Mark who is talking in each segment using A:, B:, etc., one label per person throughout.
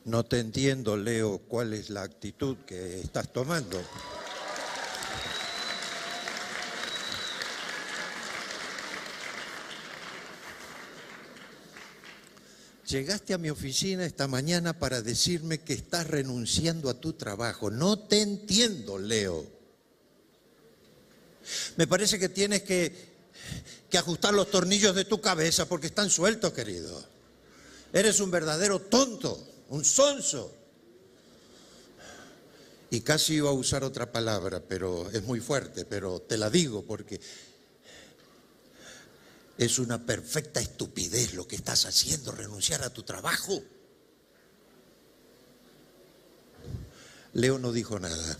A: No te entiendo, Leo, cuál es la actitud que estás tomando. Llegaste a mi oficina esta mañana para decirme que estás renunciando a tu trabajo. No te entiendo, Leo. Me parece que tienes que ajustar los tornillos de tu cabeza porque están sueltos, querido. Eres un verdadero tonto, un sonso. Y casi iba a usar otra palabra, pero es muy fuerte, pero te la digo porque es una perfecta estupidez lo que estás haciendo, renunciar a tu trabajo. Leo no dijo nada.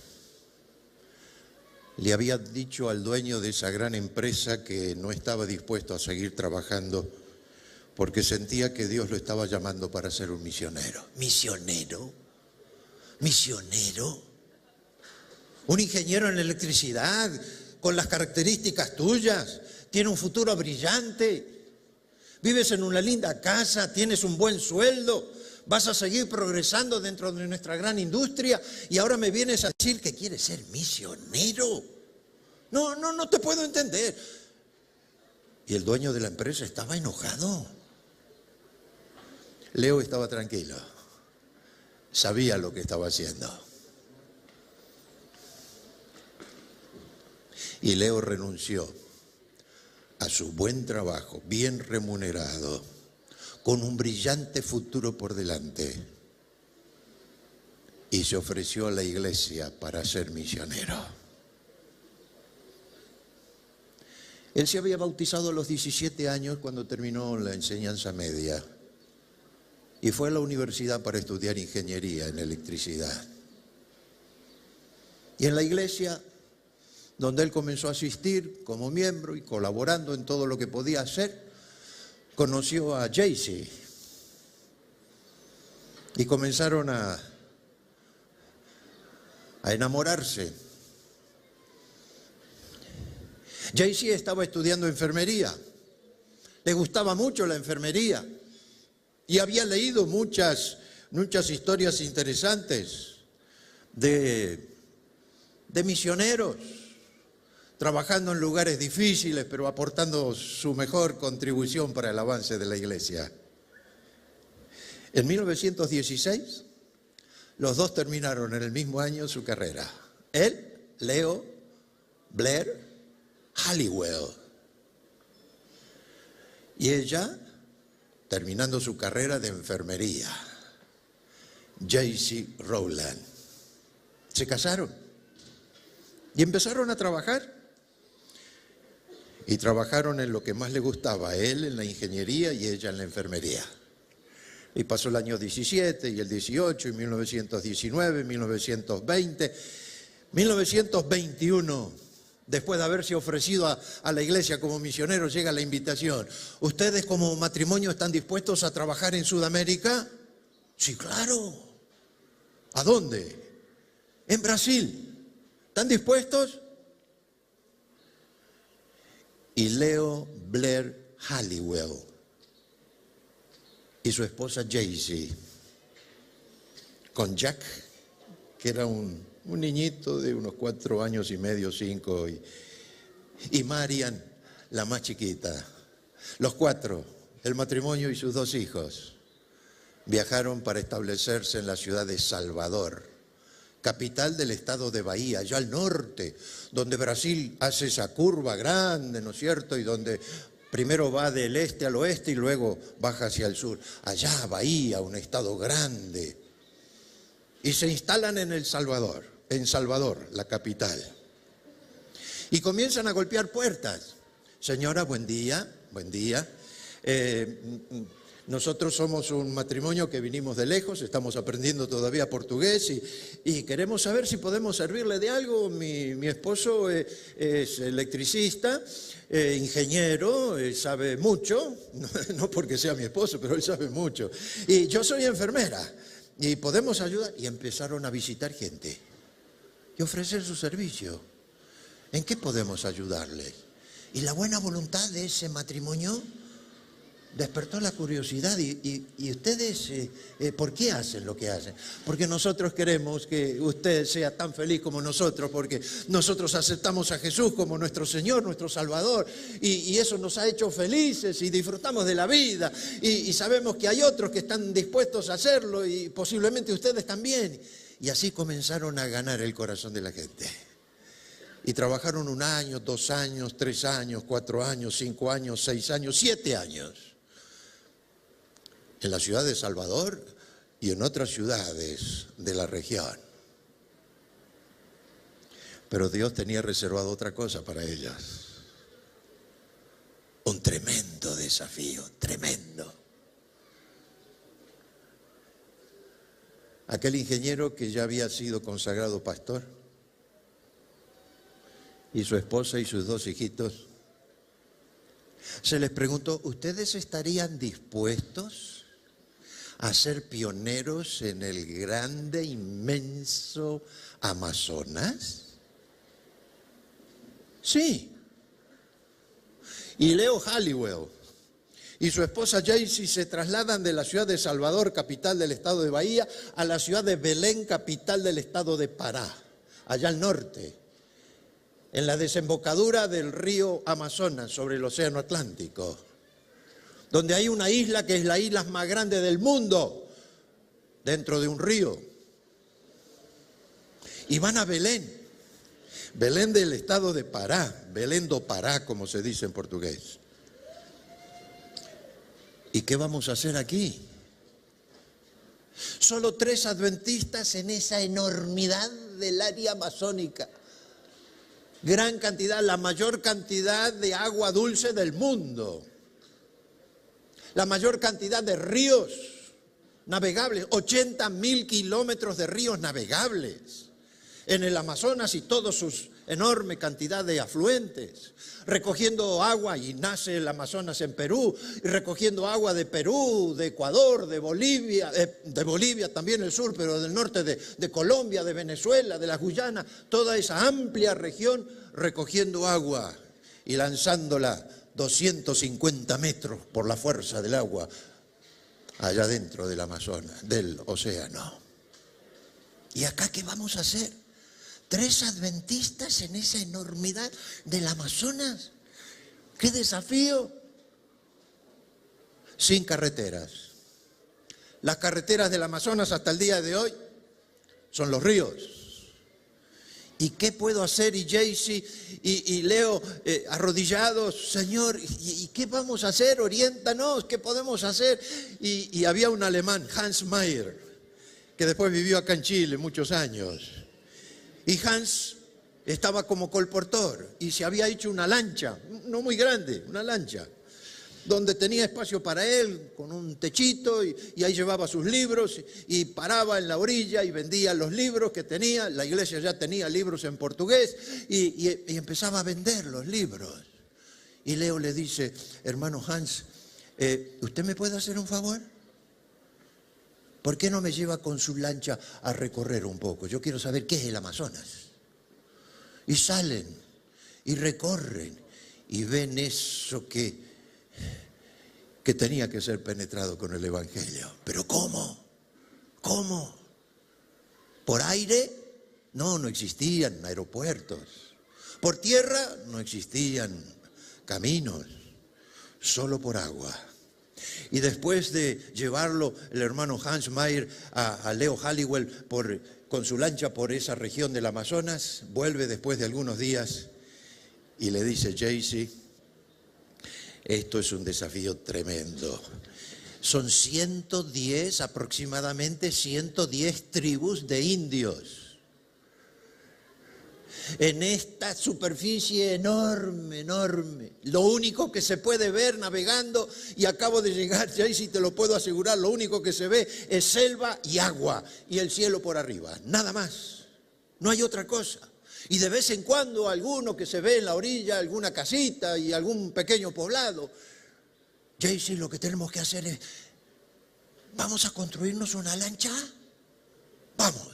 A: Le había dicho al dueño de esa gran empresa que no estaba dispuesto a seguir trabajando porque sentía que Dios lo estaba llamando para ser un misionero. ¿Misionero? ¿Misionero? ¿Un ingeniero en electricidad con las características tuyas? Tiene un futuro brillante. Vives en una linda casa, tienes un buen sueldo. Vas a seguir progresando dentro de nuestra gran industria y ahora me vienes a decir que quieres ser misionero. No te puedo entender. Y el dueño de la empresa estaba enojado. Leo estaba tranquilo. Sabía lo que estaba haciendo. Y Leo renunció a su buen trabajo, bien remunerado, con un brillante futuro por delante, y se ofreció a la iglesia para ser misionero. Él se había bautizado a los 17 años cuando terminó la enseñanza media y fue a la universidad para estudiar ingeniería en electricidad. Y en la iglesia, donde él comenzó a asistir como miembro y colaborando en todo lo que podía hacer, conoció a Jaycee y comenzaron a enamorarse. Jaycee estaba estudiando enfermería, le gustaba mucho la enfermería y había leído muchas historias interesantes de misioneros trabajando en lugares difíciles, pero aportando su mejor contribución para el avance de la iglesia. En 1916, los dos terminaron en el mismo año su carrera. Él, Leo, Blair Halliwell. Y ella, terminando su carrera de enfermería, Jaycee Rowland. Se casaron y empezaron a trabajar. Y trabajaron en lo que más le gustaba, él en la ingeniería y ella en la enfermería. Y pasó el año 17 y el 18, y 1919, 1920, 1921, después de haberse ofrecido a la iglesia como misionero, llega la invitación. ¿Ustedes como matrimonio están dispuestos a trabajar en Sudamérica? Sí, claro. ¿A dónde? En Brasil. ¿Están dispuestos? Y Leo Blair Halliwell y su esposa Jaycee, con Jack, que era un niñito de unos 4 años y medio, 5, y Marian, la más chiquita. Los 4, el matrimonio y sus 2 hijos, viajaron para establecerse en la ciudad de Salvador, capital del estado de Bahía, allá al norte, donde Brasil hace esa curva grande, ¿no es cierto? Y donde primero va del este al oeste y luego baja hacia el sur. Allá, Bahía, un estado grande. Y se instalan en Salvador, la capital. Y comienzan a golpear puertas. Señora, buen día, buen día. Nosotros somos un matrimonio que vinimos de lejos, estamos aprendiendo todavía portugués y queremos saber si podemos servirle de algo. Mi esposo es electricista, ingeniero, sabe mucho, no porque sea mi esposo, pero él sabe mucho. Y yo soy enfermera y podemos ayudar. Y empezaron a visitar gente y ofrecer su servicio. ¿En qué podemos ayudarles? Y la buena voluntad de ese matrimonio despertó la curiosidad. ¿Y ustedes por qué hacen lo que hacen? Porque nosotros queremos que usted sea tan feliz como nosotros, porque nosotros aceptamos a Jesús como nuestro Señor, nuestro Salvador, y eso nos ha hecho felices y disfrutamos de la vida, y sabemos que hay otros que están dispuestos a hacerlo y posiblemente ustedes también. Y así comenzaron a ganar el corazón de la gente. Y trabajaron 1 año, 2 años, 3 años, 4 años, 5 años, 6 años, 7 años. En la ciudad de Salvador y en otras ciudades de la región. Pero Dios tenía reservado otra cosa para ellas. Un tremendo desafío, tremendo. Aquel ingeniero que ya había sido consagrado pastor y su esposa y sus 2 hijitos, se les preguntó, ¿ustedes estarían dispuestos a ser pioneros en el grande, inmenso Amazonas? Sí. Y Leo Halliwell y su esposa Jaycee se trasladan de la ciudad de Salvador, capital del estado de Bahía, a la ciudad de Belén, capital del estado de Pará, allá al norte, en la desembocadura del río Amazonas sobre el océano Atlántico, donde hay una isla que es la isla más grande del mundo, dentro de un río. Y van a Belén, Belén del estado de Pará, Belén do Pará, como se dice en portugués. ¿Y qué vamos a hacer aquí? Solo 3 adventistas en esa enormidad del área amazónica. Gran cantidad, la mayor cantidad de agua dulce del mundo. La mayor cantidad de ríos navegables, 80.000 kilómetros de ríos navegables en el Amazonas y toda su enorme cantidad de afluentes, recogiendo agua, y nace el Amazonas en Perú, y recogiendo agua de Perú, de Ecuador, de Bolivia también el sur, pero del norte de Colombia, de Venezuela, de la Guyana, toda esa amplia región recogiendo agua y lanzándola 250 metros por la fuerza del agua allá dentro del Amazonas, del océano. ¿Y acá qué vamos a hacer? 3 adventistas en esa enormidad del Amazonas. ¡Qué desafío! Sin carreteras. Las carreteras del Amazonas hasta el día de hoy son los ríos. ¿Y qué puedo hacer? Y Jaycee y Leo arrodillados, Señor, ¿y qué vamos a hacer? Oriéntanos, ¿qué podemos hacer? Y había un alemán, Hans Mayer, que después vivió acá en Chile muchos años. Y Hans estaba como colportor y se había hecho una lancha, no muy grande, una lancha, donde tenía espacio para él, con un techito, y ahí llevaba sus libros y paraba en la orilla y vendía los libros que tenía. La iglesia ya tenía libros en portugués y empezaba a vender los libros. Y Leo le dice, hermano Hans, ¿usted me puede hacer un favor? ¿Por qué no me lleva con su lancha a recorrer un poco? Yo quiero saber qué es el Amazonas. Y salen y recorren y ven eso que tenía que ser penetrado con el Evangelio. ¿Pero cómo? ¿Cómo? ¿Por aire? No existían aeropuertos. ¿Por tierra? No existían caminos. Solo por agua. Y después de llevarlo el hermano Hans Mayer a Leo Halliwell con su lancha por esa región del Amazonas, vuelve después de algunos días y le dice, Jaycee, esto es un desafío tremendo. Son 110, aproximadamente 110 tribus de indios. En esta superficie enorme, enorme. Lo único que se puede ver navegando, y acabo de llegar, Jaycee, te lo puedo asegurar, lo único que se ve es selva y agua y el cielo por arriba. Nada más. No hay otra cosa. Y de vez en cuando alguno que se ve en la orilla, alguna casita y algún pequeño poblado. Jaycee, lo que tenemos que hacer es, ¿vamos a construirnos una lancha? Vamos.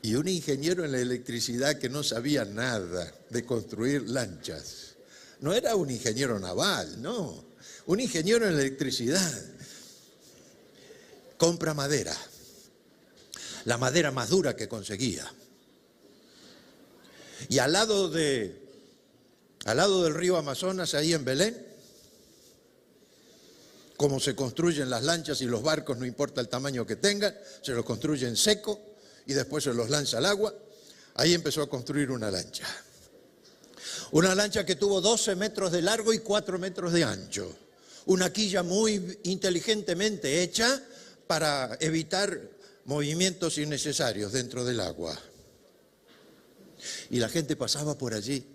A: Y un ingeniero en la electricidad que no sabía nada de construir lanchas, No era un ingeniero naval, no. Un ingeniero en electricidad. Compra madera. La madera más dura que conseguía. Y al lado del río Amazonas, ahí en Belén, como se construyen las lanchas y los barcos, no importa el tamaño que tengan, se los construyen seco y después se los lanza al agua. Ahí empezó a construir una lancha. Una lancha que tuvo 12 metros de largo y 4 metros de ancho. Una quilla muy inteligentemente hecha para evitar movimientos innecesarios dentro del agua. Y la gente pasaba por allí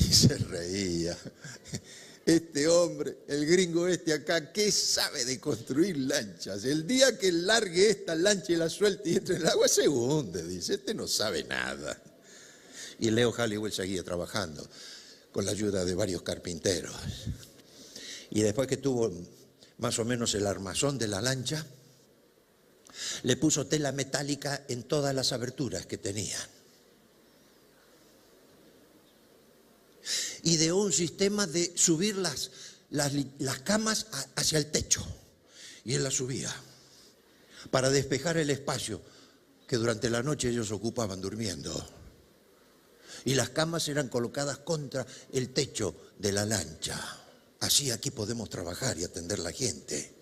A: y se reía. Este hombre, el gringo este acá, ¿qué sabe de construir lanchas? El día que largue esta lancha y la suelte y entre en el agua se hunde, dice. Este no sabe nada. Y Leo Halliwell seguía trabajando con la ayuda de varios carpinteros. Y después que tuvo más o menos el armazón de la lancha, le puso tela metálica en todas las aberturas que tenían. Ideó un sistema de subir las camas hacia el techo. Y él las subía para despejar el espacio que durante la noche ellos ocupaban durmiendo. Y las camas eran colocadas contra el techo de la lancha. Así aquí podemos trabajar y atender a la gente.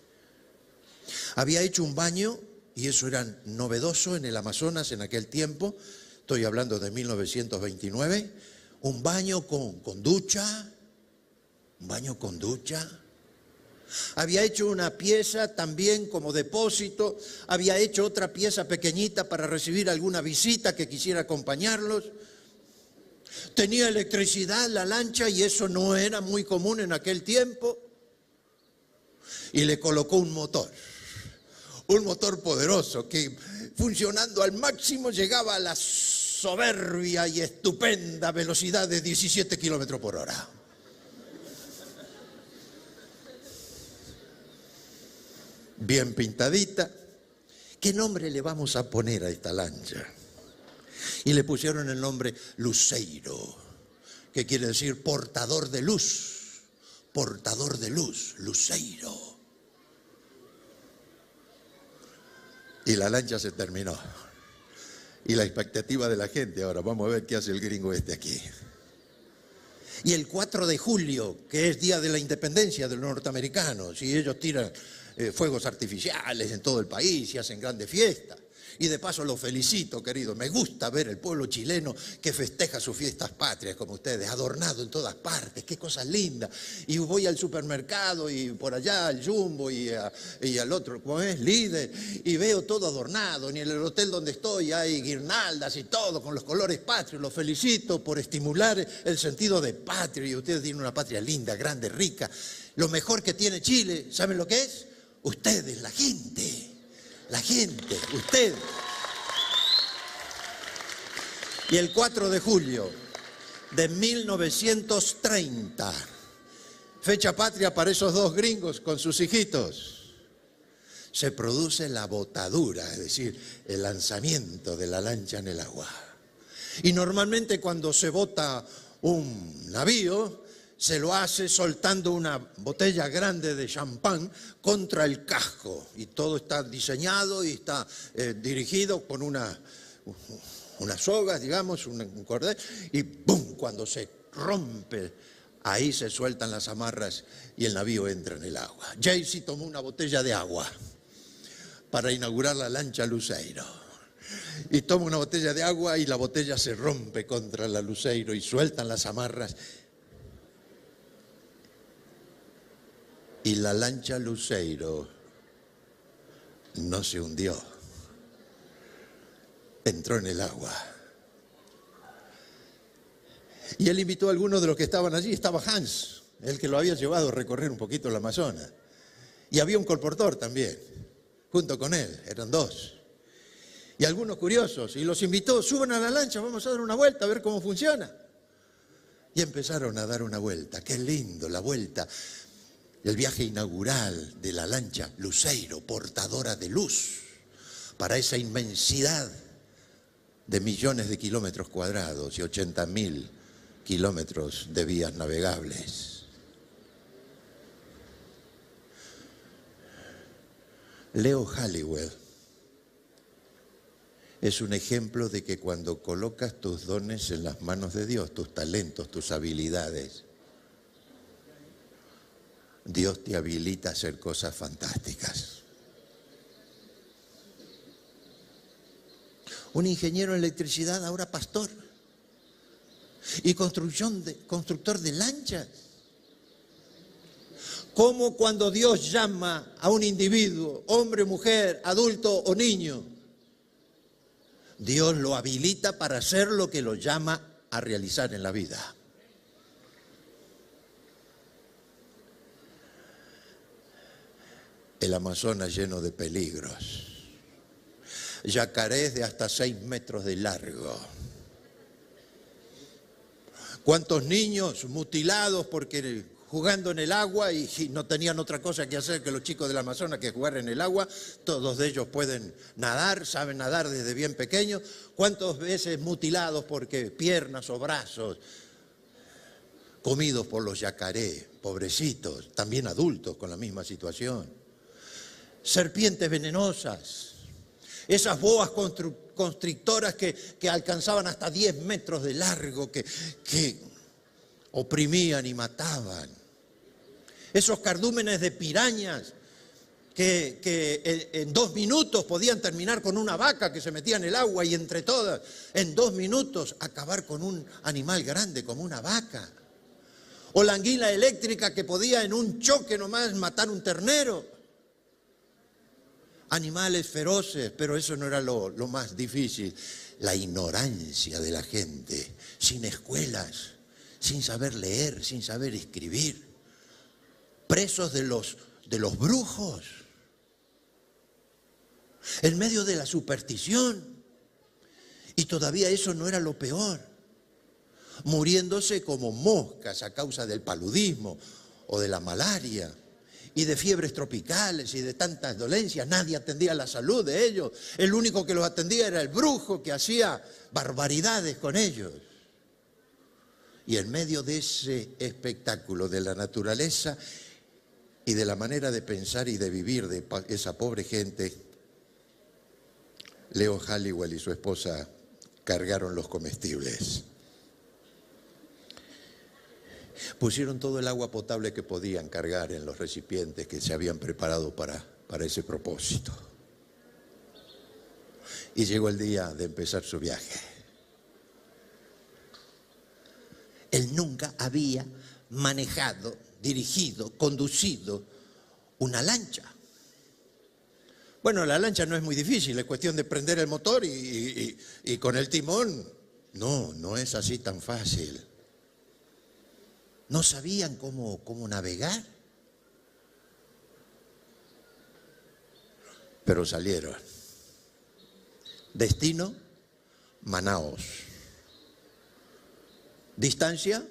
A: Había hecho un baño, y eso era novedoso en el Amazonas en aquel tiempo, estoy hablando de 1929, un baño con ducha, un baño con ducha. Había hecho una pieza también como depósito, había hecho otra pieza pequeñita para recibir alguna visita que quisiera acompañarlos. Tenía electricidad la lancha y eso no era muy común en aquel tiempo. Y le colocó un motor poderoso que funcionando al máximo llegaba a la soberbia y estupenda velocidad de 17 kilómetros por hora. Bien pintadita. ¿Qué nombre le vamos a poner a esta lancha? Y le pusieron el nombre Luceiro, que quiere decir portador de luz, Luceiro. Y la lancha se terminó. Y la expectativa de la gente, ahora vamos a ver qué hace el gringo este aquí. Y el 4 de julio, que es Día de la Independencia de los norteamericanos, y ellos tiran fuegos artificiales en todo el país y hacen grandes fiestas. Y de paso los felicito, querido. Me gusta ver el pueblo chileno que festeja sus fiestas patrias como ustedes, adornado en todas partes. Qué cosas lindas. Y voy al supermercado y por allá al Jumbo y al otro, ¿cómo es? Líder. Y veo todo adornado. Y en el hotel donde estoy hay guirnaldas y todo con los colores patrios. Los felicito por estimular el sentido de patria. Y ustedes tienen una patria linda, grande, rica. Lo mejor que tiene Chile, ¿saben lo que es? Ustedes, la gente. La gente, usted. Y el 4 de julio de 1930, fecha patria para esos dos gringos con sus hijitos, se produce la botadura, es decir, el lanzamiento de la lancha en el agua. Y normalmente cuando se bota un navío, se lo hace soltando una botella grande de champán contra el casco. Y todo está diseñado y está dirigido con unas sogas, digamos, un cordel. Y ¡pum! Cuando se rompe, ahí se sueltan las amarras y el navío entra en el agua. Jaycee tomó una botella de agua para inaugurar la lancha Luceiro. Y toma una botella de agua y la botella se rompe contra la Luceiro y sueltan las amarras. Y la lancha Luceiro no se hundió, entró en el agua. Y él invitó a algunos de los que estaban allí, estaba Hans, el que lo había llevado a recorrer un poquito el Amazonas. Y había un colportor también, junto con él, eran dos. Y algunos curiosos, y los invitó, suban a la lancha, vamos a dar una vuelta a ver cómo funciona. Y empezaron a dar una vuelta, qué lindo la vuelta. El viaje inaugural de la lancha Luceiro, portadora de luz, para esa inmensidad de millones de kilómetros cuadrados y 80.000 kilómetros de vías navegables. Leo Halliwell es un ejemplo de que cuando colocas tus dones en las manos de Dios, tus talentos, tus habilidades, Dios te habilita a hacer cosas fantásticas. Un ingeniero en electricidad, ahora pastor, y constructor de lanchas. Como cuando Dios llama a un individuo, hombre, mujer, adulto o niño, Dios lo habilita para hacer lo que lo llama a realizar en la vida. El Amazonas lleno de peligros. Yacarés de hasta 6 metros de largo. ¿Cuántos niños mutilados porque jugando en el agua y no tenían otra cosa que hacer que los chicos del Amazonas que jugar en el agua? Todos de ellos pueden nadar, saben nadar desde bien pequeños. ¿Cuántas veces mutilados porque piernas o brazos comidos por los yacarés, pobrecitos, también adultos con la misma situación? Serpientes venenosas, esas boas constrictoras que alcanzaban hasta 10 metros de largo, que oprimían y mataban. Esos cardúmenes de pirañas que en 2 minutos podían terminar con una vaca que se metía en el agua y entre todas, en 2 minutos acabar con un animal grande como una vaca. O la anguila eléctrica que podía en un choque nomás matar un ternero. Animales feroces, pero eso no era lo más difícil. La ignorancia de la gente, sin escuelas, sin saber leer, sin saber escribir, presos de los brujos, en medio de la superstición. Y todavía eso no era lo peor, muriéndose como moscas a causa del paludismo o de la malaria y de fiebres tropicales y de tantas dolencias. Nadie atendía la salud de ellos. El único que los atendía era el brujo, que hacía barbaridades con ellos. Y en medio de ese espectáculo de la naturaleza y de la manera de pensar y de vivir de esa pobre gente, Leo Halliwell y su esposa cargaron los comestibles. Pusieron todo el agua potable que podían cargar en los recipientes que se habían preparado para ese propósito. Y llegó el día de empezar su viaje. Él nunca había manejado, dirigido, conducido una lancha. Bueno, la lancha no es muy difícil, es cuestión de prender el motor y con el timón. No es así tan fácil. No sabían cómo navegar, pero salieron. Destino, Manaos. Distancia,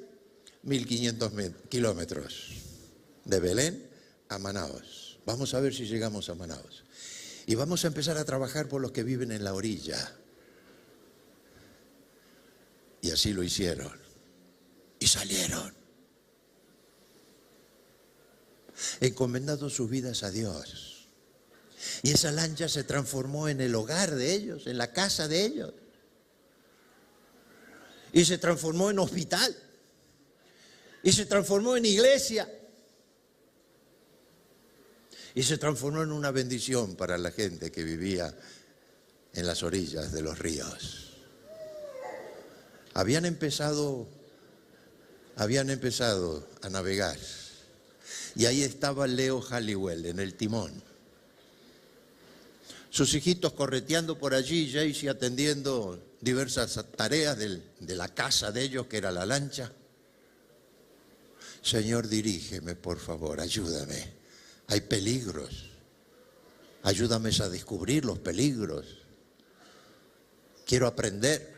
A: 1500 kilómetros. De Belén a Manaos. Vamos a ver si llegamos a Manaos. Y vamos a empezar a trabajar por los que viven en la orilla. Y así lo hicieron. Y salieron, encomendando sus vidas a Dios. Y esa lancha se transformó en el hogar de ellos, en la casa de ellos. Y se transformó en hospital. Y se transformó en iglesia. Y se transformó en una bendición para la gente que vivía en las orillas de los ríos. Habían empezado a navegar. Y ahí estaba Leo Halliwell en el timón. Sus hijitos correteando por allí, Jaycee atendiendo diversas tareas de la casa de ellos, que era la lancha. Señor, dirígeme, por favor, ayúdame. Hay peligros. Ayúdame a descubrir los peligros. Quiero aprender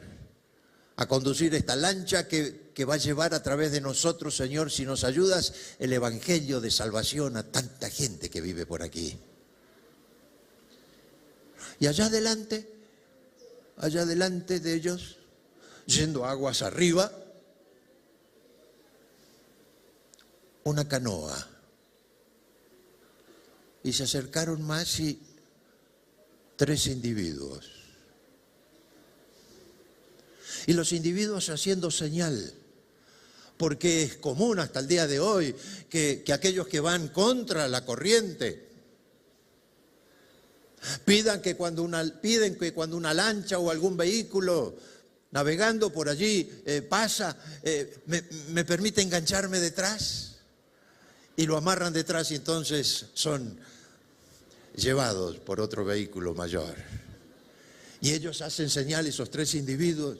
A: a conducir esta lancha que va a llevar a través de nosotros, Señor, si nos ayudas, el evangelio de salvación a tanta gente que vive por aquí. Y allá adelante de ellos, yendo aguas arriba, una canoa. Y se acercaron más y 3 individuos. Y los individuos haciendo señal, porque es común hasta el día de hoy que aquellos que van contra la corriente piden que cuando una lancha o algún vehículo navegando por allí pasa, me permite engancharme detrás, y lo amarran detrás y entonces son llevados por otro vehículo mayor. Y ellos hacen señal, esos 3 individuos.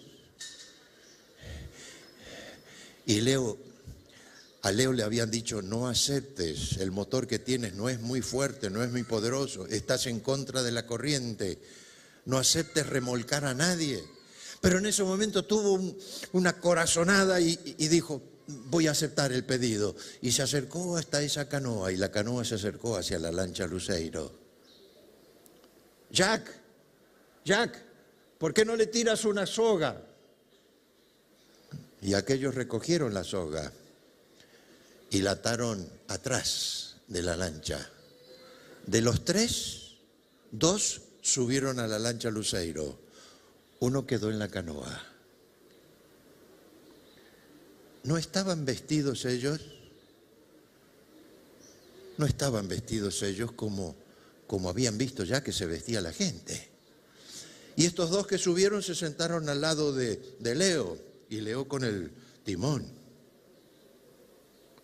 A: Y a Leo le habían dicho: no aceptes, el motor que tienes no es muy fuerte, no es muy poderoso, estás en contra de la corriente, no aceptes remolcar a nadie. Pero en ese momento tuvo una corazonada y dijo: voy a aceptar el pedido. Y se acercó hasta esa canoa, y la canoa se acercó hacia la lancha Luceiro. Jack, ¿por qué no le tiras una soga? Y aquellos recogieron la soga y la ataron atrás de la lancha. De los 3, 2 subieron a la lancha Luceiro, 1 quedó en la canoa. ¿No estaban vestidos ellos? No estaban vestidos ellos como habían visto ya que se vestía la gente. Y estos 2 que subieron se sentaron al lado de Leo, y Leo con el timón.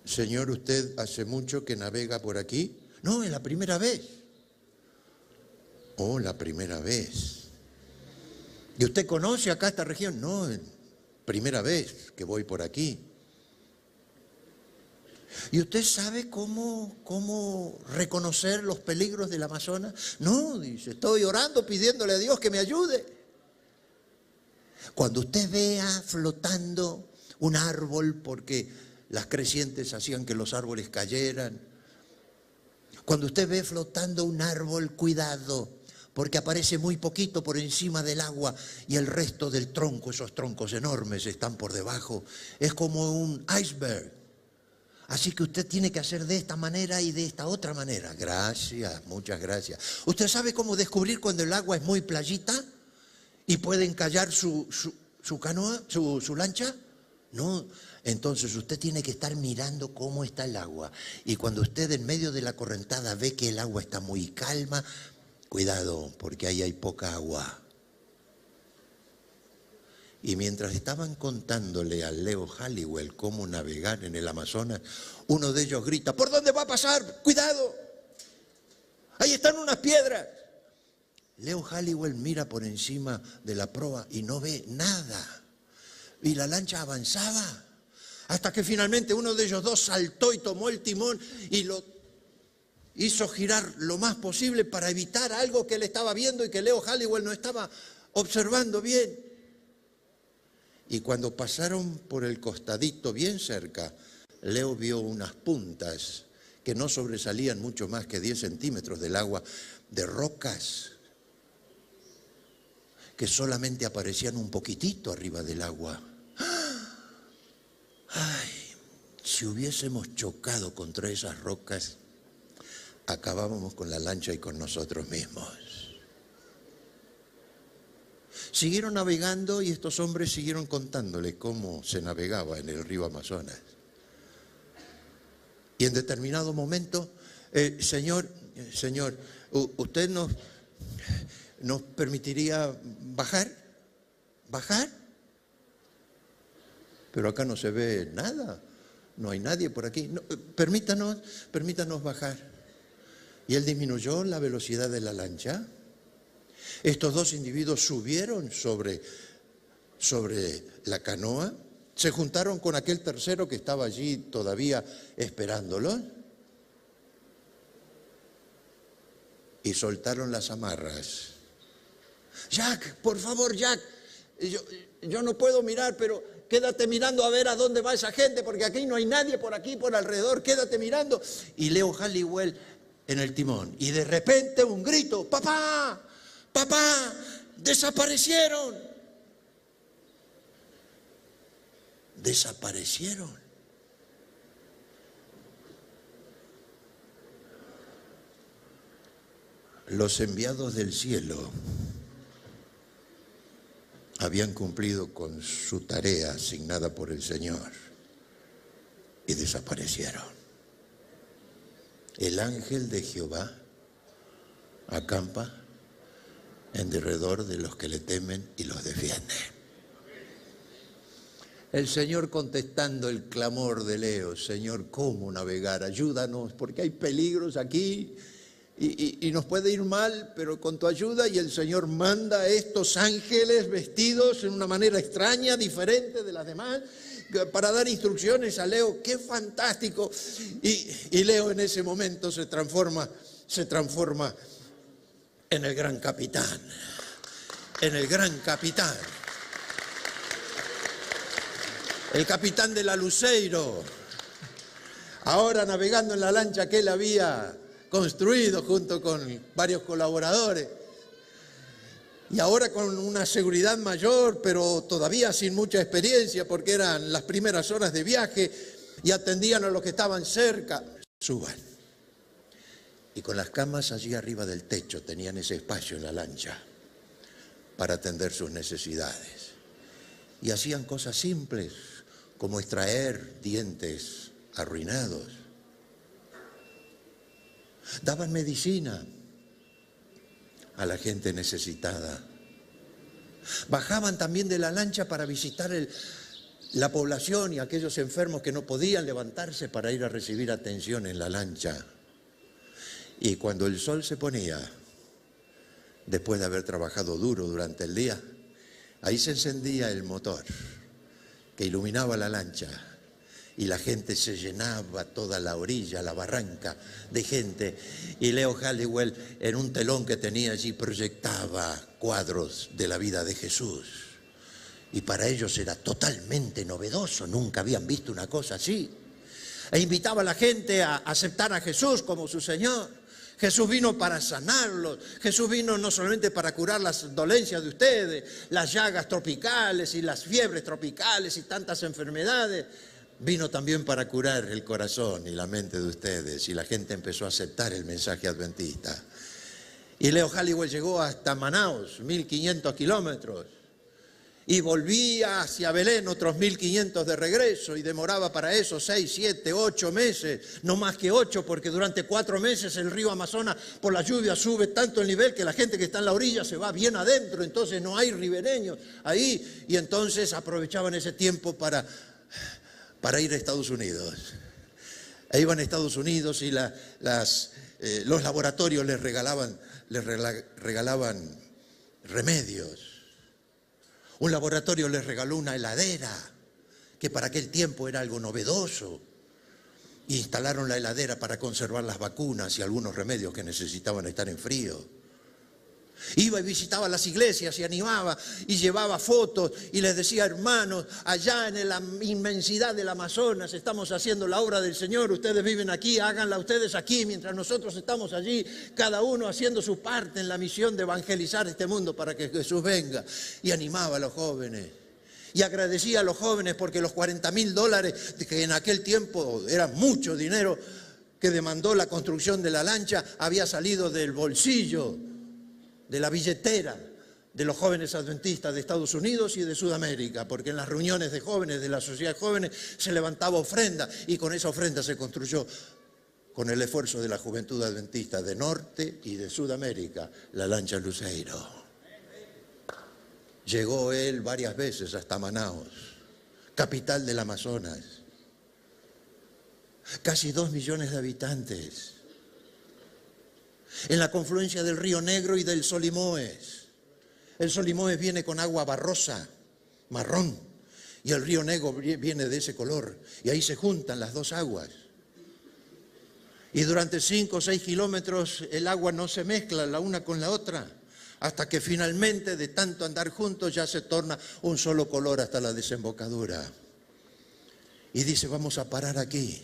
A: Señor, ¿usted hace mucho que navega por aquí? No, es la primera vez. Oh, la primera vez. ¿Y usted conoce acá esta región? No, primera vez que voy por aquí. ¿Y usted sabe cómo reconocer los peligros del Amazonas? No, dice, estoy orando pidiéndole a Dios que me ayude. Cuando usted vea flotando un árbol, porque las crecientes hacían que los árboles cayeran, cuando usted ve flotando un árbol, cuidado, porque aparece muy poquito por encima del agua y el resto del tronco, esos troncos enormes, están por debajo. Es como un iceberg. Así que usted tiene que hacer de esta manera y de esta otra manera. Gracias, muchas gracias. ¿Usted sabe cómo descubrir cuando el agua es muy playita y puede encallar su canoa, su lancha? No, entonces usted tiene que estar mirando cómo está el agua. Y cuando usted en medio de la correntada ve que el agua está muy calma, cuidado, porque ahí hay poca agua. Y mientras estaban contándole a Leo Halliwell cómo navegar en el Amazonas, uno de ellos grita: ¿por dónde va a pasar? ¡Cuidado! ¡Ahí están unas piedras! Leo Halliwell mira por encima de la proa y no ve nada. Y la lancha avanzaba, hasta que finalmente uno de ellos 2 saltó y tomó el timón y lo hizo girar lo más posible para evitar algo que él estaba viendo y que Leo Halliwell no estaba observando bien. Y cuando pasaron por el costadito bien cerca, Leo vio unas puntas que no sobresalían mucho más que 10 centímetros del agua, de rocas que solamente aparecían un poquitito arriba del agua. Ay, si hubiésemos chocado contra esas rocas, acabábamos con la lancha y con nosotros mismos. Siguieron navegando y estos hombres siguieron contándole cómo se navegaba en el río Amazonas. Y en determinado momento, Señor, ¿usted nos permitiría bajar? Pero acá no se ve nada, no hay nadie por aquí. No, permítanos bajar. Y él disminuyó la velocidad de la lancha. Estos 2 individuos subieron sobre la canoa, se juntaron con aquel tercero que estaba allí todavía esperándolos y soltaron las amarras. Jack, por favor, Jack, yo no puedo mirar, pero quédate mirando a ver a dónde va esa gente, porque aquí no hay nadie por aquí, por alrededor, quédate mirando. Y Leo Halliwell en el timón, y de repente un grito: ¡papá! ¡Papá! ¡Desaparecieron! Desaparecieron. los enviados del cielo habían cumplido con su tarea asignada por el Señor y desaparecieron. El ángel de Jehová acampa en derredor de los que le temen y los defiende. El Señor contestando el clamor de Leo: Señor, ¿cómo navegar? Ayúdanos, porque hay peligros aquí y nos puede ir mal, pero con tu ayuda. Y el Señor manda a estos ángeles vestidos en una manera extraña, diferente de las demás, para dar instrucciones a Leo. ¡Qué fantástico! Y Leo en ese momento se transforma en el gran capitán, el capitán de la Luceiro, ahora navegando en la lancha que él había construido junto con varios colaboradores, y ahora con una seguridad mayor, pero todavía sin mucha experiencia, porque eran las primeras horas de viaje y atendían a los que estaban cerca. Suban. Y con las camas allí arriba del techo tenían ese espacio en la lancha para atender sus necesidades. Y hacían cosas simples, como extraer dientes arruinados. Daban medicina a la gente necesitada. Bajaban también de la lancha para visitar la población y aquellos enfermos que no podían levantarse para ir a recibir atención en la lancha. Y cuando el sol se ponía, después de haber trabajado duro durante el día, ahí se encendía el motor que iluminaba la lancha y la gente se llenaba, toda la orilla, la barranca de gente. Y Leo Halliwell, en un telón que tenía allí, proyectaba cuadros de la vida de Jesús. Y para ellos era totalmente novedoso, nunca habían visto una cosa así. E invitaba a la gente a aceptar a Jesús como su Señor. Jesús vino para sanarlos. Jesús vino no solamente para curar las dolencias de ustedes, las llagas tropicales y las fiebres tropicales y tantas enfermedades. Vino también para curar el corazón y la mente de ustedes. Y la gente empezó a aceptar el mensaje adventista. Y Leo Halliwell llegó hasta Manaus, 1500 kilómetros. Y volvía hacia Belén otros 1500 de regreso, y demoraba para eso 6, 7, 8 meses, no más que 8, porque durante 4 meses el río Amazonas por la lluvia sube tanto el nivel que la gente que está en la orilla se va bien adentro, entonces no hay ribereños ahí, y entonces aprovechaban ese tiempo para ir a Estados Unidos. E iban a Estados Unidos y los laboratorios les regalaban remedios. Un laboratorio les regaló una heladera, que para aquel tiempo era algo novedoso. Y instalaron la heladera para conservar las vacunas y algunos remedios que necesitaban estar en frío. Iba y visitaba las iglesias y animaba y llevaba fotos y les decía: hermanos, allá en la inmensidad del Amazonas estamos haciendo la obra del Señor, ustedes viven aquí, háganla ustedes aquí, mientras nosotros estamos allí, cada uno haciendo su parte en la misión de evangelizar este mundo para que Jesús venga. Y animaba a los jóvenes. Y agradecía a los jóvenes porque los $40,000, que en aquel tiempo era mucho dinero, que demandó la construcción de la lancha, había salido del bolsillo, de la billetera de los jóvenes adventistas de Estados Unidos y de Sudamérica, porque en las reuniones de jóvenes, de la sociedad de jóvenes, se levantaba ofrenda, y con esa ofrenda se construyó, con el esfuerzo de la juventud adventista de Norte y de Sudamérica, la lancha Luceiro. Llegó él varias veces hasta Manaus, capital del Amazonas. Casi 2 millones de habitantes. En la confluencia del Río Negro y del Solimoes. El Solimoes viene con agua barrosa, marrón, y el Río Negro viene de ese color, y ahí se juntan las dos aguas. Y durante 5 o 6 kilómetros el agua no se mezcla la una con la otra, hasta que finalmente, de tanto andar juntos, ya se torna un solo color hasta la desembocadura. Y dice: vamos a parar aquí.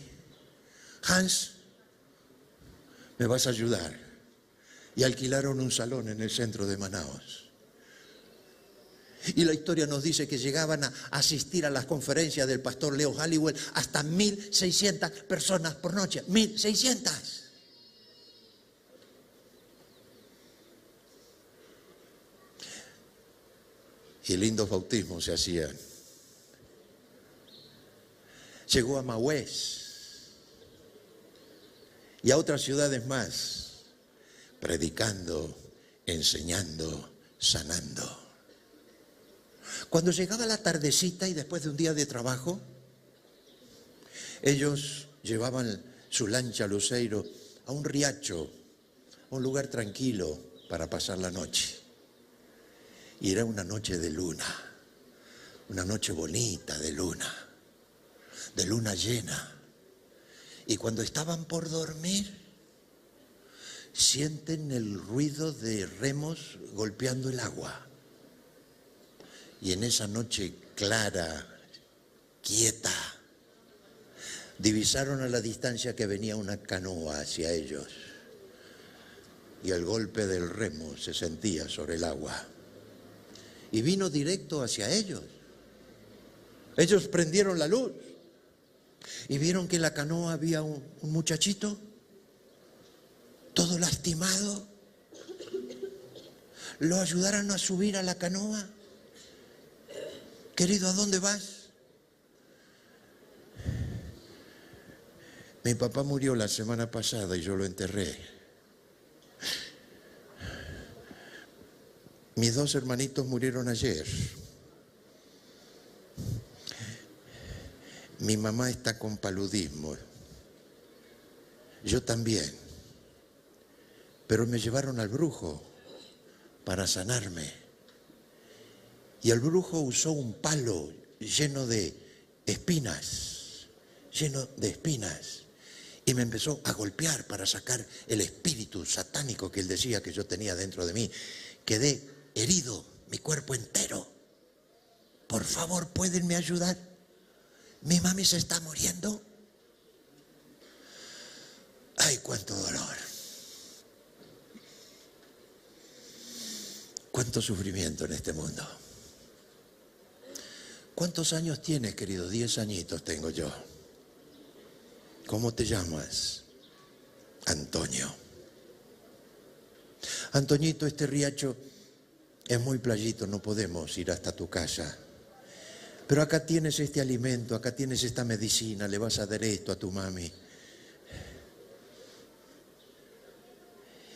A: Hans, ¿me vas a ayudar? Y alquilaron un salón en el centro de Manaus. Y la historia nos dice que llegaban a asistir a las conferencias del pastor Leo Halliwell hasta 1.600 personas por noche. 1.600. y lindos bautismos se hacían. Llegó a Mahués y a otras ciudades más, predicando, enseñando, sanando. Cuando llegaba la tardecita y después de un día de trabajo, ellos llevaban su lancha luceiro a un riacho, a un lugar tranquilo para pasar la noche. Y era una noche de luna, una noche bonita de luna llena. Y cuando estaban por dormir, sienten el ruido de remos golpeando el agua. Y en esa noche clara, quieta, divisaron a la distancia que venía una canoa hacia ellos. Y el golpe del remo se sentía sobre el agua. Y vino directo hacia ellos. Ellos prendieron la luz y vieron que en la canoa había un muchachito, todo lastimado. Lo ayudaron a subir a la canoa. Querido, ¿a dónde vas? Mi papá murió la semana pasada y yo lo enterré. Mis dos hermanitos murieron ayer. Mi mamá está con paludismo. Yo también. Pero me llevaron al brujo para sanarme. Y el brujo usó un palo lleno de espinas, y me empezó a golpear para sacar el espíritu satánico que él decía que yo tenía dentro de mí. Quedé herido, mi cuerpo entero. Por favor, ¿pueden ayudar? Mi mami se está muriendo. Ay, cuánto dolor. Cuánto sufrimiento en este mundo. ¿Cuántos años tienes, querido? 10 añitos tengo yo. ¿Cómo te llamas? Antonio. Antoñito, este riacho es muy playito, no podemos ir hasta tu casa. Pero acá tienes este alimento, acá tienes esta medicina, le vas a dar esto a tu mami.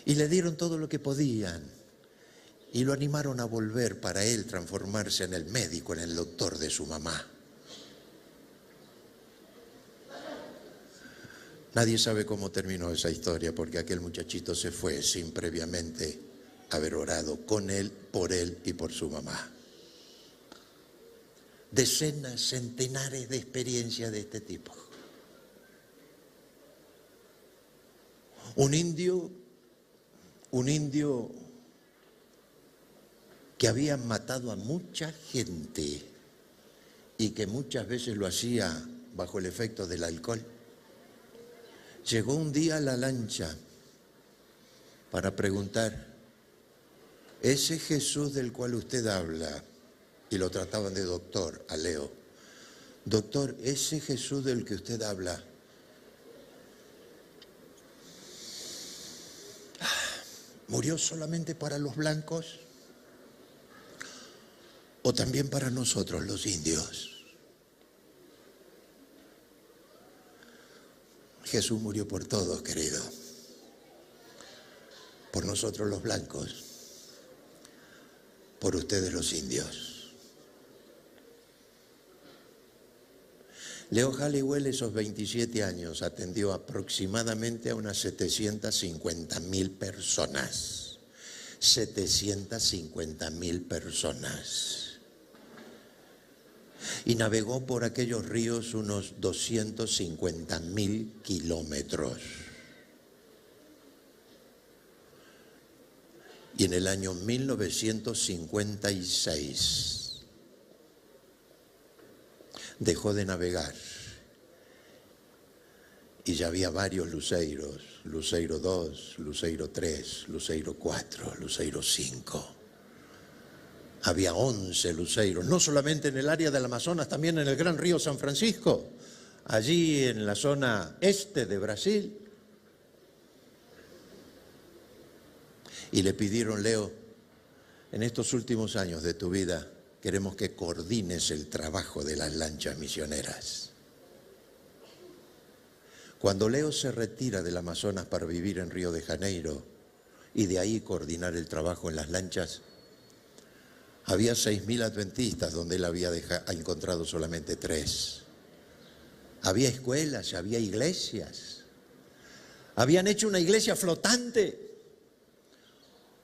A: Y le dieron todo lo que podían. Y lo animaron a volver para él transformarse en el médico, en el doctor de su mamá. Nadie sabe cómo terminó esa historia porque aquel muchachito se fue sin previamente haber orado con él, por él y por su mamá. Decenas, centenares de experiencias de este tipo. Un indio que había matado a mucha gente y que muchas veces lo hacía bajo el efecto del alcohol, llegó un día a la lancha para preguntar: ese Jesús del cual usted habla, y lo trataban de doctor a Leo, doctor, ese Jesús del que usted habla, ¿murió solamente para los blancos o también para nosotros los indios? Jesús murió por todos, querido. Por nosotros los blancos, por ustedes los indios. Leo Halliwell, esos 27 años, atendió aproximadamente a unas 750,000 personas. 750,000 personas. Y navegó por aquellos ríos unos 250,000 kilómetros. Y en el año 1956 dejó de navegar y ya había varios luceiros, Luceiro 2, Luceiro 3, Luceiro 4, Luceiro 5. Había 11 luceiros, no solamente en el área del Amazonas, también en el gran río San Francisco, allí en la zona este de Brasil. Y le pidieron: Leo, en estos últimos años de tu vida, queremos que coordines el trabajo de las lanchas misioneras. Cuando Leo se retira del Amazonas para vivir en Río de Janeiro y de ahí coordinar el trabajo en las lanchas, había 6.000 adventistas donde él había encontrado solamente 3. Había escuelas, había iglesias. Habían hecho una iglesia flotante,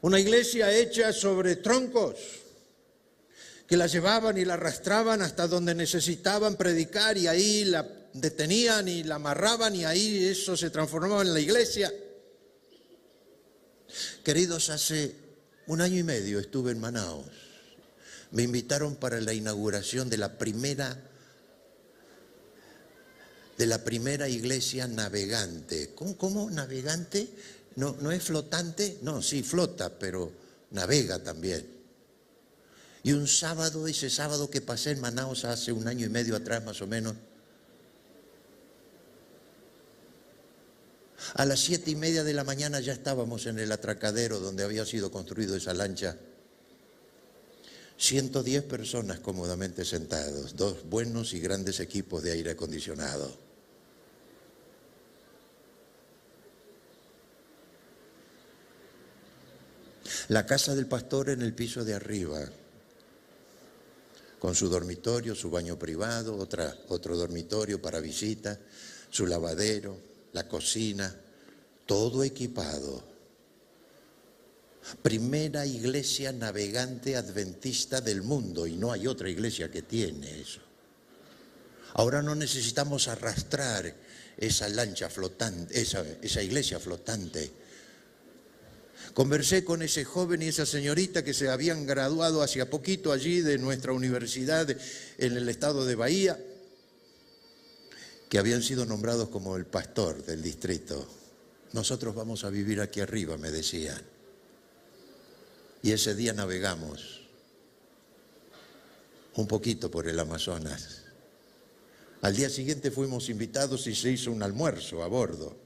A: una iglesia hecha sobre troncos, que la llevaban y la arrastraban hasta donde necesitaban predicar y ahí la detenían y la amarraban y ahí eso se transformaba en la iglesia. Queridos, hace 1 año y medio estuve en Manaos. Me invitaron para la inauguración de la primera iglesia navegante. ¿Cómo navegante? ¿No es flotante? No, sí flota, pero navega también. Y un sábado, ese sábado que pasé en Manaos hace 1 año y medio atrás más o menos, a las 7:30 de la mañana ya estábamos en el atracadero donde había sido construido esa lancha. 110 personas cómodamente sentados, 2 buenos y grandes equipos de aire acondicionado. La casa del pastor en el piso de arriba, con su dormitorio, su baño privado, otro dormitorio para visita, su lavadero, la cocina, todo equipado. Primera iglesia navegante adventista del mundo, y no hay otra iglesia que tiene eso. Ahora no necesitamos arrastrar esa lancha flotante, esa iglesia flotante. Conversé con ese joven y esa señorita que se habían graduado hacía poquito allí de nuestra universidad en el estado de Bahía, que habían sido nombrados como el pastor del distrito. Nosotros vamos a vivir aquí arriba, me decían. Y ese día navegamos un poquito por el Amazonas. Al día siguiente fuimos invitados y se hizo un almuerzo a bordo.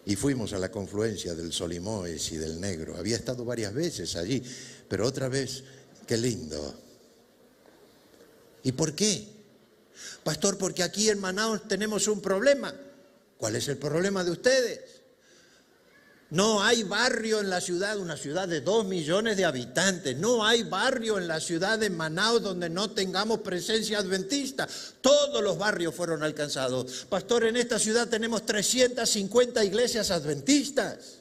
A: Y fuimos a la confluencia del Solimoes y del Negro. Había estado varias veces allí, pero otra vez, qué lindo. ¿Y por qué? Pastor, porque aquí en Manaos tenemos un problema. ¿Cuál es el problema de ustedes? No hay barrio en la ciudad, una ciudad de 2 millones de habitantes. No hay barrio en la ciudad de Manaos donde no tengamos presencia adventista. Todos los barrios fueron alcanzados. Pastor, en esta ciudad tenemos 350 iglesias adventistas.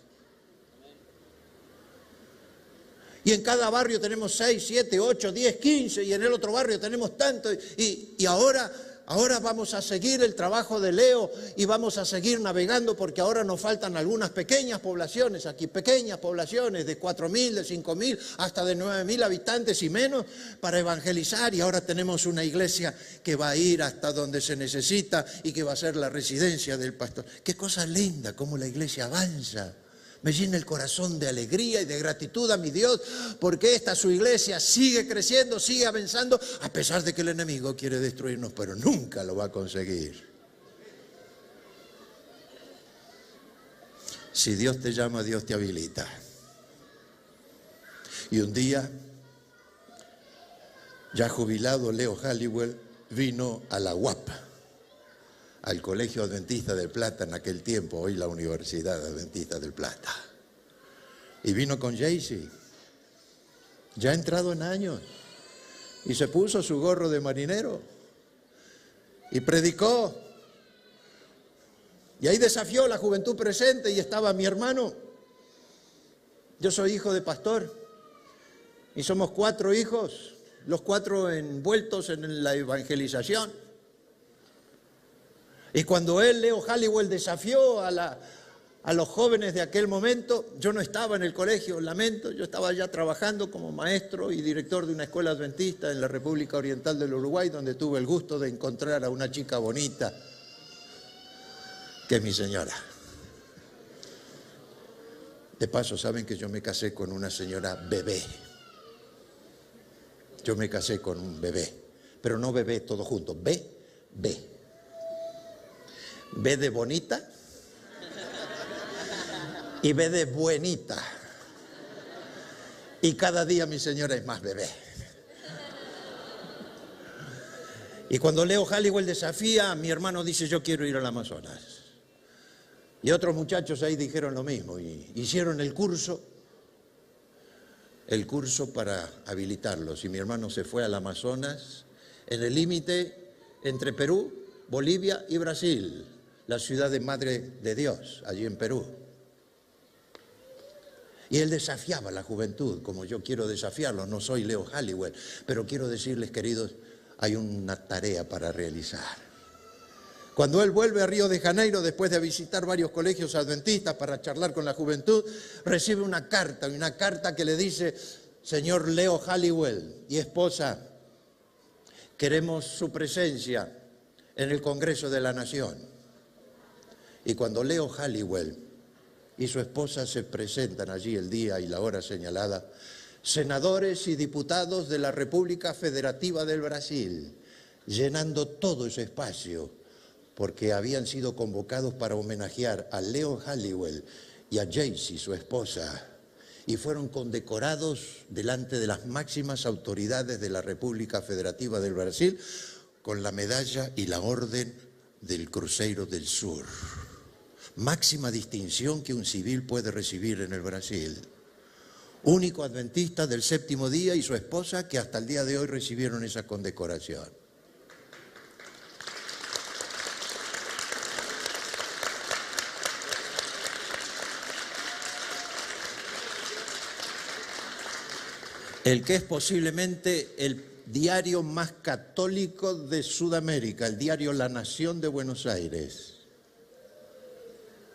A: Y en cada barrio tenemos 6, 7, 8, 10, 15 y en el otro barrio tenemos tanto. Y ahora vamos a seguir el trabajo de Leo y vamos a seguir navegando porque ahora nos faltan algunas pequeñas poblaciones aquí, pequeñas poblaciones de 4.000, de 5.000, hasta de 9.000 habitantes y menos para evangelizar. Y ahora tenemos una iglesia que va a ir hasta donde se necesita y que va a ser la residencia del pastor. Qué cosa linda, cómo la iglesia avanza. Me llena el corazón de alegría y de gratitud a mi Dios porque su iglesia sigue creciendo, sigue avanzando, a pesar de que el enemigo quiere destruirnos, pero nunca lo va a conseguir. Si Dios te llama, Dios te habilita. Y un día, ya jubilado, Leo Halliwell vino a la UAP, al Colegio Adventista del Plata en aquel tiempo, hoy la Universidad Adventista del Plata. Y vino con Jaycee, ya entrado en años, y se puso su gorro de marinero y predicó. Y ahí desafió la juventud presente y estaba mi hermano. Yo soy hijo de pastor y somos 4 hijos, los 4 envueltos en la evangelización. Y cuando Leo Halliwell desafió a los jóvenes de aquel momento, yo no estaba en el colegio, lamento, yo estaba ya trabajando como maestro y director de una escuela adventista en la República Oriental del Uruguay, donde tuve el gusto de encontrar a una chica bonita, que es mi señora. De paso, saben que yo me casé con una señora bebé. Yo me casé con un bebé, pero no bebé todo junto, B de bonita y B de buenita. Y cada día mi señora es más bebé. Y cuando Leo Halliwell desafía, mi hermano dice, yo quiero ir al Amazonas. Y otros muchachos ahí dijeron lo mismo y hicieron el curso para habilitarlos. Y mi hermano se fue al Amazonas, en el límite entre Perú, Bolivia y Brasil, la ciudad de Madre de Dios, allí en Perú. Y él desafiaba a la juventud, como yo quiero desafiarlos. No soy Leo Halliwell, pero quiero decirles, queridos, hay una tarea para realizar. Cuando él vuelve a Río de Janeiro, después de visitar varios colegios adventistas para charlar con la juventud, recibe una carta que le dice, señor Leo Halliwell y esposa, queremos su presencia en el Congreso de la Nación. Y cuando Leo Halliwell y su esposa se presentan allí el día y la hora señalada, senadores y diputados de la República Federativa del Brasil, llenando todo ese espacio, porque habían sido convocados para homenajear a Leo Halliwell y a Jaycee, su esposa, y fueron condecorados delante de las máximas autoridades de la República Federativa del Brasil con la medalla y la orden del Cruzeiro del Sur. Máxima distinción que un civil puede recibir en el Brasil. Único adventista del séptimo día y su esposa que hasta el día de hoy recibieron esa condecoración. El que es posiblemente el diario más católico de Sudamérica, el diario La Nación de Buenos Aires.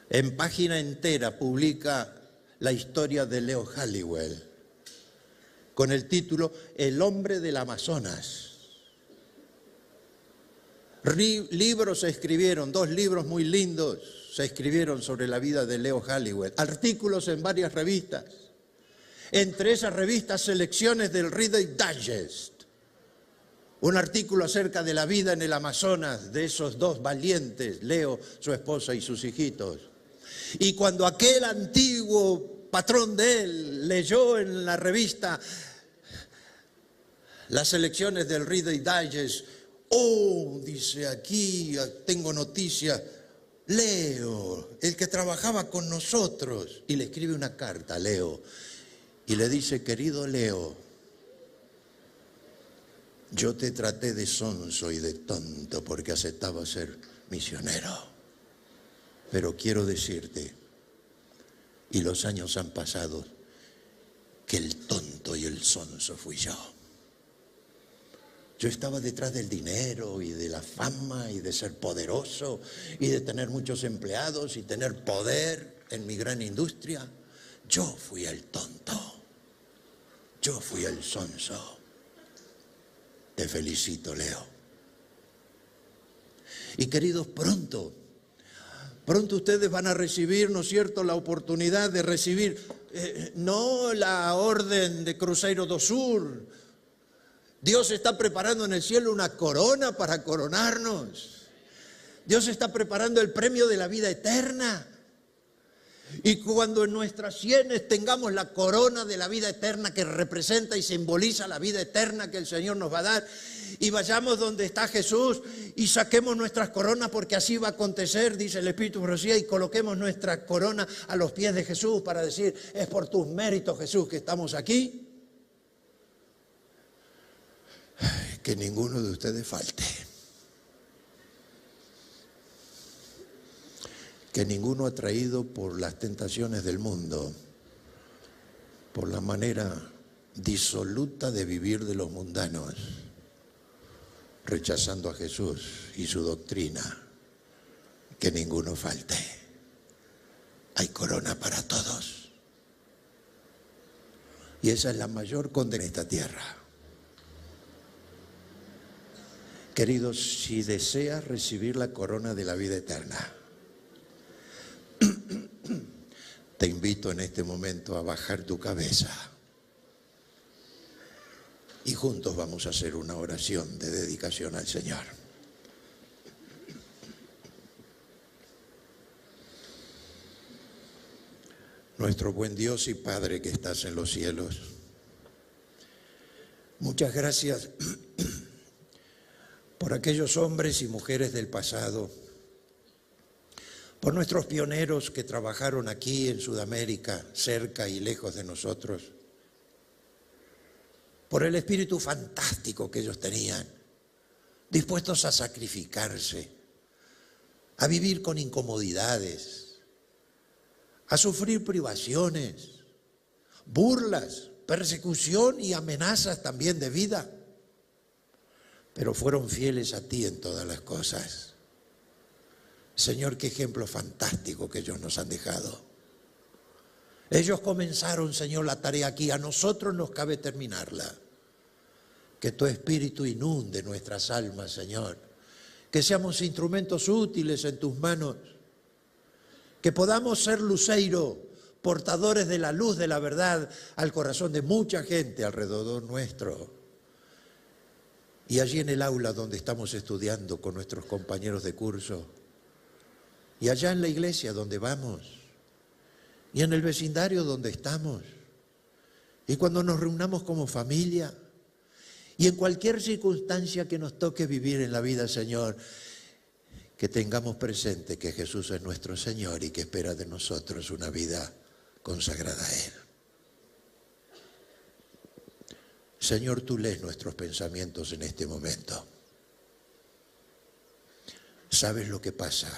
A: En página entera publica la historia de Leo Halliwell con el título El hombre del Amazonas. Libros se escribieron, 2 libros muy lindos se escribieron sobre la vida de Leo Halliwell, artículos en varias revistas. Entre esas revistas, selecciones del Reader's Digest, un artículo acerca de la vida en el Amazonas de esos 2 valientes, Leo, su esposa y sus hijitos. Y cuando aquel antiguo patrón de él leyó en la revista las selecciones del Reader's Digest, dice, aquí tengo noticia, Leo, el que trabajaba con nosotros, y le escribe una carta a Leo. Y le dice, querido Leo, yo te traté de sonso y de tonto porque aceptaba ser misionero. Pero quiero decirte, y los años han pasado, que el tonto y el sonso fui yo. Yo estaba detrás del dinero y de la fama y de ser poderoso y de tener muchos empleados y tener poder en mi gran industria. Yo fui el tonto. Yo fui el sonso. Te felicito, Leo. Y queridos, pronto ustedes van a recibir, ¿no es cierto?, la oportunidad de recibir, no la orden de Cruzeiro do Sur. Dios está preparando en el cielo una corona para coronarnos. Dios está preparando el premio de la vida eterna. Y cuando en nuestras sienes tengamos la corona de la vida eterna que representa y simboliza la vida eterna que el Señor nos va a dar, y vayamos donde está Jesús y saquemos nuestras coronas, porque así va a acontecer, dice el Espíritu de Profecía, y coloquemos nuestra corona a los pies de Jesús para decir, es por tus méritos, Jesús, que estamos aquí. Que ninguno de ustedes falte. Que ninguno atraído por las tentaciones del mundo, por la manera disoluta de vivir de los mundanos, rechazando a Jesús y su doctrina, que ninguno falte. Hay corona para todos. Y esa es la mayor condena en esta tierra. Queridos, si deseas recibir la corona de la vida eterna, te invito en este momento a bajar tu cabeza y juntos vamos a hacer una oración de dedicación al Señor. Nuestro buen Dios y Padre que estás en los cielos, muchas gracias por por aquellos hombres y mujeres del pasado, por nuestros pioneros que trabajaron aquí en Sudamérica, cerca y lejos de nosotros, por el espíritu fantástico que ellos tenían, dispuestos a sacrificarse, a vivir con incomodidades, a sufrir privaciones, burlas, persecución y amenazas también de vida, pero fueron fieles a ti en todas las cosas. Señor, qué ejemplo fantástico que ellos nos han dejado. Ellos comenzaron, Señor, la tarea aquí, a nosotros nos cabe terminarla. Que tu Espíritu inunde nuestras almas, Señor, que seamos instrumentos útiles en tus manos, que podamos ser luceiro, portadores de la luz de la verdad al corazón de mucha gente alrededor nuestro. Y allí en el aula donde estamos estudiando con nuestros compañeros de curso, y allá en la iglesia donde vamos, y en el vecindario donde estamos, y cuando nos reunamos como familia, y en cualquier circunstancia que nos toque vivir en la vida, Señor, que tengamos presente que Jesús es nuestro Señor y que espera de nosotros una vida consagrada a Él. Señor, tú lees nuestros pensamientos en este momento. Sabes lo que pasa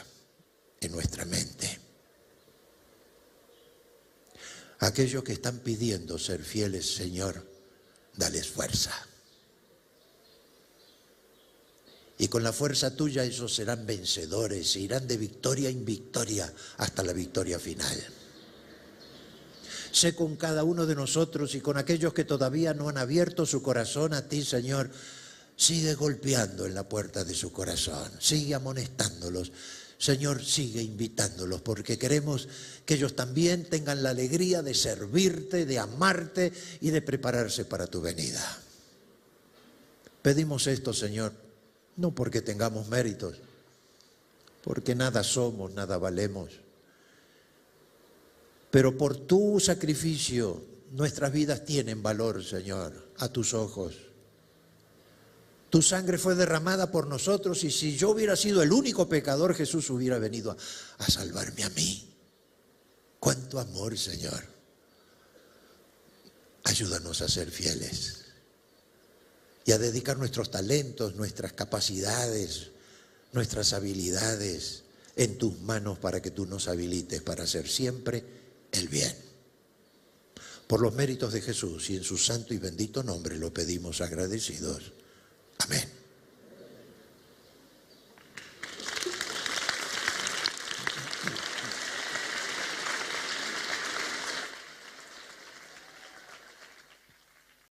A: en nuestra mente. Aquellos que están pidiendo ser fieles, Señor, dales fuerza. Y con la fuerza tuya ellos serán vencedores, e irán de victoria en victoria hasta la victoria final. Sé con cada uno de nosotros y con aquellos que todavía no han abierto su corazón a ti, Señor. Sigue golpeando en la puerta de su corazón, sigue amonestándolos. Señor, sigue invitándolos porque queremos que ellos también tengan la alegría de servirte, de amarte y de prepararse para tu venida. Pedimos esto, Señor, no porque tengamos méritos, porque nada somos, nada valemos, pero por tu sacrificio nuestras vidas tienen valor, Señor, a tus ojos. Tu sangre fue derramada por nosotros y si yo hubiera sido el único pecador, Jesús hubiera venido a salvarme a mí. ¡Cuánto amor, Señor! Ayúdanos a ser fieles y a dedicar nuestros talentos, nuestras capacidades, nuestras habilidades en tus manos para que tú nos habilites para hacer siempre el bien. Por los méritos de Jesús y en su santo y bendito nombre lo pedimos agradecidos. Amén.